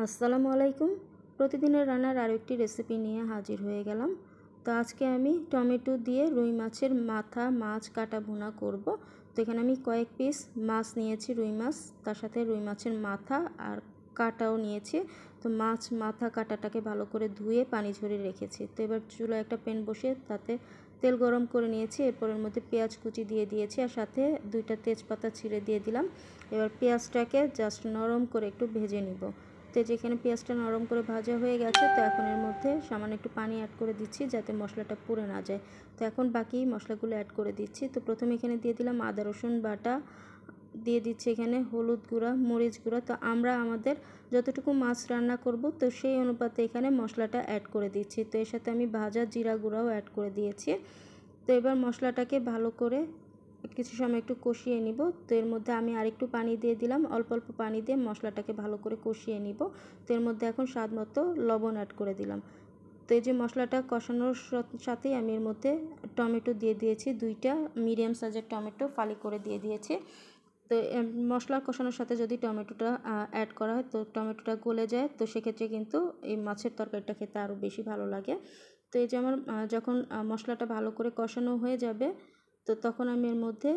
আসসালামু আলাইকুম। প্রতিদিনের রান্নার আরও একটি রেসিপি নিয়ে হাজির হয়ে গেলাম। তো আজকে আমি টমেটো দিয়ে রুই মাছের মাথা মাছ কাটা ভুনা করব। তো এখানে আমি কয়েক পিস মাছ নিয়েছি, রুই মাছ, তার সাথে রুই মাছের মাথা আর কাটাও নিয়েছি। তো মাছ মাথা কাটাটাকে ভালো করে ধুয়ে পানি ঝরিয়ে রেখেছি। তো এবার চুলায় একটা প্যান বসিয়ে তাতে তেল গরম করে নিয়েছি। এরপর এর মধ্যে পেঁয়াজ কুচি দিয়ে দিয়েছি আর সাথে 2টা তেজপাতা ছিঁড়ে দিয়ে দিলাম। এবার পেঁয়াজটাকে জাস্ট নরম করে একটু ভেজে নিব। তো যেখানে পেঁয়াজটা নরম করে ভাজা হয়ে গেছে, তো এখন এর মধ্যে সামান্য একটু পানি অ্যাড করে দিচ্ছি যাতে মশলাটা পুড়ে না যায়। তো এখন বাকি মশলাগুলো অ্যাড করে দিচ্ছি। তো প্রথমে এখানে দিয়ে দিলাম আদা রসুন বাটা, দিয়ে দিচ্ছি এখানে হলুদ গুঁড়া, মরিচ গুঁড়া। তো আমরা আমাদের যতটুকু মাছ রান্না করব তো সেই অনুপাতে এখানে মশলাটা অ্যাড করে দিচ্ছি। তো এর সাথে আমি ভাজা জিরা গুঁড়াও অ্যাড করে দিয়েছি। তো এবার মশলাটাকে ভালো করে কিছু সময় একটু কষিয়ে নিব। তো এর মধ্যে আমি আরেকটু পানি দিয়ে দিলাম, অল্প অল্প পানি দিয়ে মশলাটাকে ভালো করে কষিয়ে নিব। তো এর মধ্যে এখন স্বাদ মতো লবণ অ্যাড করে দিলাম। তো এই যে মশলাটা কষানোর সাথেই আমি এর মধ্যে টমেটো দিয়ে দিয়েছি, 2টা মিডিয়াম সাইজের টমেটো ফালি করে দিয়ে দিয়েছি। তো মশলা কষানোর সাথে যদি টমেটোটা অ্যাড করা হয় তো টমেটোটা গলে যায়, তো সেক্ষেত্রে কিন্তু এই মাছের তরকারিটা খেতে আরও বেশি ভালো লাগে। তো এই যে আমার যখন মশলাটা ভালো করে কষানো হয়ে যাবে, তো তখন আমি এর মধ্যে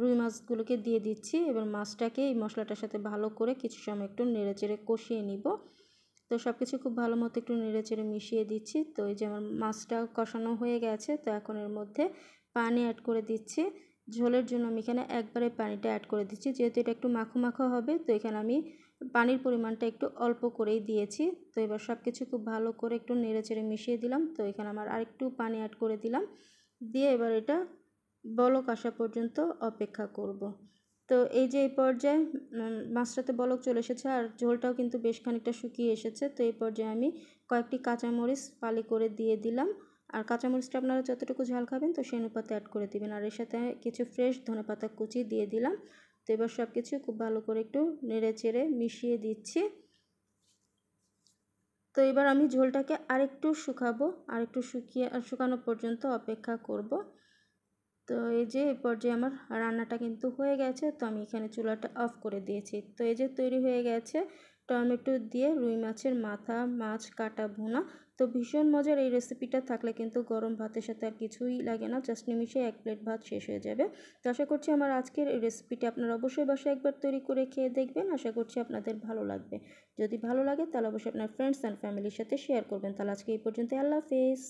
রুই মাছগুলোকে দিয়ে দিচ্ছি। এবার মাছটাকে এই মশলাটার সাথে ভালো করে কিছু সময় একটু নেড়েচেড়ে কষিয়ে নিব। তো সব কিছু খুব ভালো মতো একটু নেড়েচেড়ে মিশিয়ে দিচ্ছি। তো এই যে আমার মাছটা কষানো হয়ে গেছে, তো এখন এর মধ্যে পানি অ্যাড করে দিচ্ছি। ঝোলের জন্য আমি এখানে একবারে পানিটা অ্যাড করে দিচ্ছি, যেহেতু এটা একটু মাখো মাখো হবে। তো এখানে আমি পানির পরিমাণটা একটু অল্প করেই দিয়েছি। তো এবার সব কিছু খুব ভালো করে একটু নেড়েচেড়ে মিশিয়ে দিলাম। তো এখানে আমার আরেকটু পানি অ্যাড করে দিলাম, দিয়ে এবার এটা বলক আসা পর্যন্ত অপেক্ষা করব। তো এই যে এই পর্যায়ে মাছটাতে বলক চলে এসেছে আর ঝোলটাও কিন্তু বেশ খানিকটা শুকিয়ে এসেছে। তো এই পর্যায়ে আমি কয়েকটি কাঁচামরিচ ফালি করে দিয়ে দিলাম। আর কাঁচামরিচটা আপনারা যতটুকু ঝাল খাবেন তো সেই অনুপাতে অ্যাড করে দিবেন। আর এর সাথে কিছু ফ্রেশ ধনেপাতা কুচি দিয়ে দিলাম। তো এবার সব কিছু খুব ভালো করে একটু নেড়ে চেড়ে মিশিয়ে দিচ্ছি। তো এবার আমি ঝোলটাকে আরেকটু শুকাবো, আরেকটু শুকানো পর্যন্ত অপেক্ষা করব। তো এই যে এই পর্যায়ে আমার রান্নাটা কিন্তু হয়ে গেছে। তো আমি এখানে চুলাটা অফ করে দিয়েছি। তো এই যে তৈরি হয়ে গেছে টমেটো দিয়ে রুই মাছের মাথা মাছ কাটা ভুনা। তো ভীষণ মজার এই রেসিপিটা থাকলে কিন্তু গরম ভাতের সাথে আর কিছুই লাগে না, জাস্ট নিমিশে 1 প্লেট ভাত শেষ হয়ে যাবে। তো আশা করছি আমার আজকের এই রেসিপিটা আপনারা অবশ্যই বাসায় একবার তৈরি করে খেয়ে দেখবেন। আশা করছি আপনাদের ভালো লাগবে। যদি ভালো লাগে তাহলে অবশ্যই আপনার ফ্রেন্ডস অ্যান্ড ফ্যামিলির সাথে শেয়ার করবেন। তাহলে আজকে এই পর্যন্ত, আল্লাহ হাফেজ।